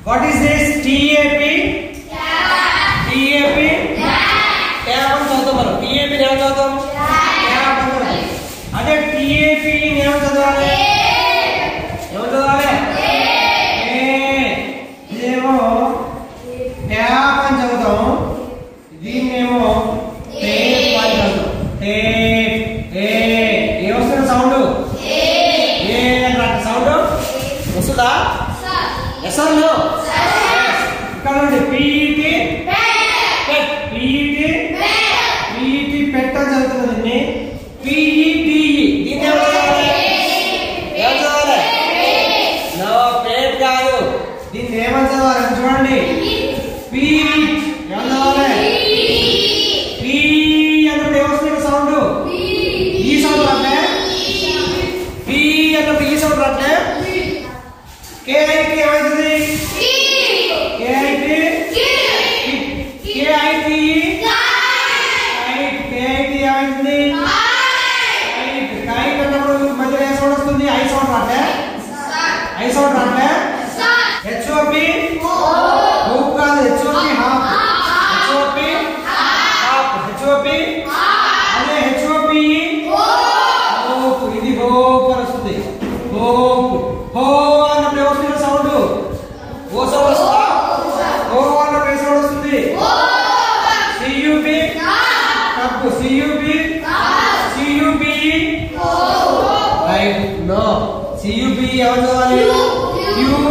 What is this? టిఏపి టిఏపి tap అని చదువుతాం మనం. టిఏపి ఏమని చదువుతాం? ట్యాప్ అని చదువుతాం. అదే టిఏపి ఏమని చదవాలి? ఏమని చదవాలి? ఇదేమో ట్యాప్ అని చదువుతాం, దీన్నేమో టేప్ అని చదువుతాం. టేప్ ఏమొస్తుంది సౌండ్? సౌండ్ వస్తుందా? Yes or no? ఇక్కడ నుండి PET pet, PET PET pet అని చదువుతుంది. దీన్ని పీఈటిఈ, దీన్ని ఏమని చదవాలి? ఏమని చదవాలి? నో, పెట్ కాదు. దీన్ని ఏమని చదవాలి చూడండి. పీఈట్ ఏమని చదవాలి? పీ అన్నప్పుడు ఏమొస్తుంది సౌండ్? ఈ సౌండ్ రాట్లే? పీ అన్నప్పుడు ఈ సౌండ్ రాట్లే? కేఐటి ఏమైతుంది? కేఐటి కేఐటి కేఐటి ఏమైతుంది? కైట్ అన్నప్పుడు మధ్యలో ఏ సౌండ్ వస్తుంది? ఐ సౌండ్ రాట్లే? ఐ సౌండ్ రాట్లే? హెచ్ఓపి హూప్ కాదు, HOP half. HOP half, HOP. అదే హెచ్ఓపి హోప్, ఇది హోప్ అని వస్తుంది. హోప్ హో అన్నప్పుడు ఏమొస్తుంది సౌండ్? ఓ సౌండ్ వస్తుందా? హో అన్నప్పుడు ఏ సౌండ్ వస్తుంది? సియుబి కప్పు, సియుబి సియుబి రైట్. నో, సియుబి ఏమని చదవాలి? క్యూబ్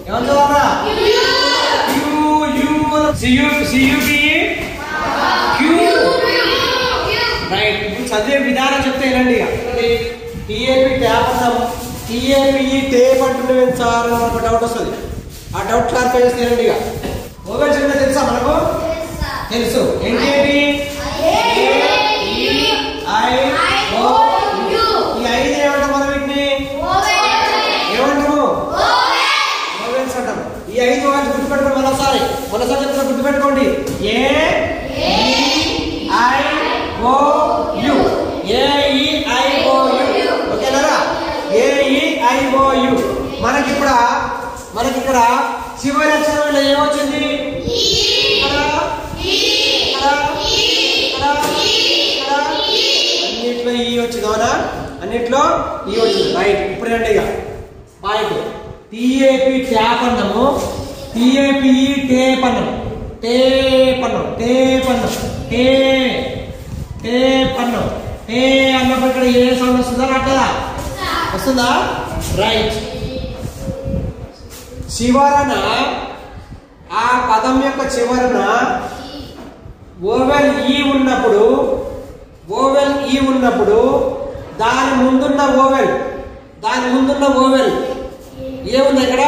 ఏమని చదవాలా? సియుబి క్యూబ్ రైట్. ఇప్పుడు చదివే విధానం చెప్తే వినండి. టిఏపి ట్యాప్ అన్నాము, టిఏపి టేప్ అంటున్నాం సార్ అని ఒక డౌట్ వస్తుంది. ఆ డౌట్ క్లారిఫై చేస్తే వినండి. ఓవెల్ చిన్న తెలుసా మనకు? తెలుసు. ఏంటి? ఈ ఐదు ఏమంటాం మనం? వీటిని ఏమంటాము? ఓవెల్స్ అంటాం. ఈ ఐదు వాళ్ళు గుర్తుపెట్టుకోండి. మరోసారి చెప్తున్నా, గుర్తుపెట్టుకోండి. AEIOU, AEIOU. ఓకేనా? AEIOU. మనకిక్కడ చివరి అక్షరంలో ఏమొచ్చింది? అన్నిట్లో ఈ వచ్చింది. అవునా? అన్నిట్లో ఈ వచ్చింది. రైట్. ఇప్పుడు రండి ఇక పాయింట్. టిఏపి ట్యాప్ అన్నాము, టిఏపి టేప్ అన్నాము. టేప్ అన్నాం, టేప్ అన్నాం, టేప్ అన్నాం. టే అన్నప్పుడు ఇక్కడ ఏ సౌండ్ వస్తుందా? రాట్లేదా? వస్తుందా? రైట్. చివరన ఆ పదం యొక్క చివరన ఓవెల్ ఈ ఉన్నప్పుడు దాని ముందున్న ఓవెల్ ఏముంది ఇక్కడ?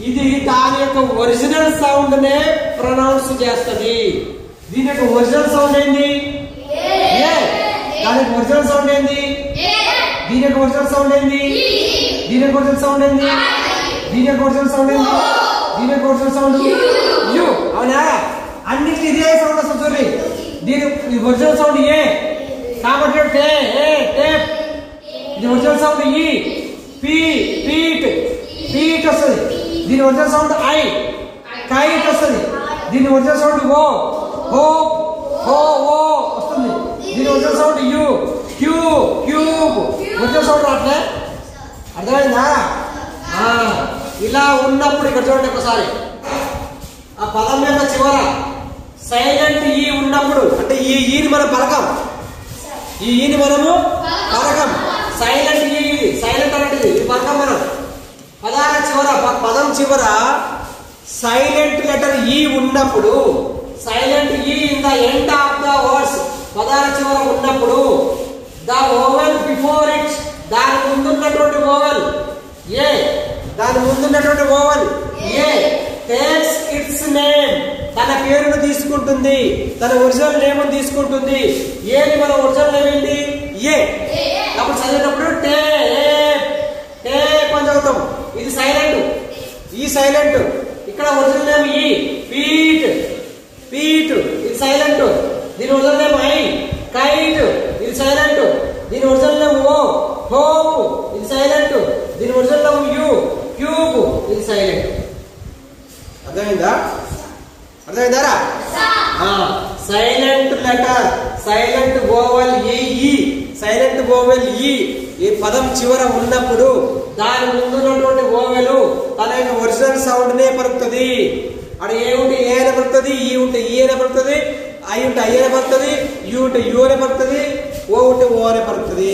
ఇది దాని యొక్క ఒరిజినల్ సౌండ్ నే ప్రొనౌన్స్ చేస్తుంది. దీని యొక్క ఒరిజినల్ సౌండ్ ఏంది? దానికి ఒరిజినల్ సౌండ్ ఏంది? దీని యొక్క ఒరిజినల్ సౌండ్ ఏంది? దీని యొక్క ఒరిజినల్ సౌండ్ ఏంది? దీని యొక్క ఒరిజినల్ సౌండ్ ఏంది? దీని యొక్క ఒరిజినల్ సౌండ్ యు. అవునా? అన్నిటికీ ఇదే సౌండ్ వస్తుంది. చూడండి, దీని ఒరిజినల్ సౌండ్ ఏ కాబట్టి టేప్. ఇది ఒరిజినల్ సౌండ్ ఈ. పీట్ వస్తుంది. దీని ఒరిజినల్ సౌండ్ ఐ. కైట్ వస్తుంది. దీని ఒరిజినల్ సౌండ్ ఓ. హో వస్తుంది. దీని original sound you. Cube. Original sound రాట్లే? అర్థమైందా? ఇలా ఉన్నప్పుడు ఇక్కడ చూడండి ఒకసారి. ఆ పదం యొక్క చివర సైలెంట్ ఈ ఉన్నప్పుడు, అంటే ఈ ఈని మనం పలకం. ఈ ఈని మనము పలకం. సైలెంట్ ఈ, సైలెంట్ అనేది ఇది పలకం మనం. పదం చివర సైలెంట్ లెటర్ ఈ ఉన్నప్పుడు, సైలెంట్ ఈ in the end of the words, పదాల చివర ఉన్నప్పుడు ద ఓవెల్ బిఫోర్ ఇట్, దాని ముందున్నటువంటి ఓవెల్ ఏ, టేక్స్ ఇట్స్ నేమ్, తన పేరును తీసుకుంటుంది, తన ఒరిజినల్ నేమ్ తీసుకుంటుంది. ఏది మన ఒరిజినల్ నేమ్ ఏంటి? ఏ. అప్పుడు చదివేటప్పుడు టేప్ అని చదువుతాం. ఇది సైలెంట్, ఈ సైలెంట్. ఇక్కడ ఒరిజినల్ నేమ్ ఈ. పీట్ ఇది సైలెంట్. దీని ఒరిజినల్ నేమ్ ఐ. కైట్ ఇది సైలెంట్. దీని ఒరిజినల్ నేమ్ ఓ. హోప్ ఇది సైలెంట్. దీని ఒరిజినల్ నేమ్ యు. క్యూబ్ ఇది సైలెంట్. అర్థమైందా? అర్థమైందారా? సైలెంట్ లెటర్, సైలెంట్ వోవెల్ ఈ, సైలెంట్ వోవెల్ ఈ పదం చివర ఉన్నప్పుడు దాని ముందు ఉన్నటువంటి ఓవెలు తన యొక్క ఒరిజినల్ సౌండ్ నే పలుకుతుంది. అక్కడ ఏ ఉంటే ఏ అనే పలుకుతుంది, ఈ ఉంటే ఈ అనే పలుకుతుంది, ఐ ఉంటే ఐ అనే పలుకుతుంది, యు ఉంటే యు అనే పలుకుతుంది, ఓ ఉంటే ఓ అనే పలుకుతుంది.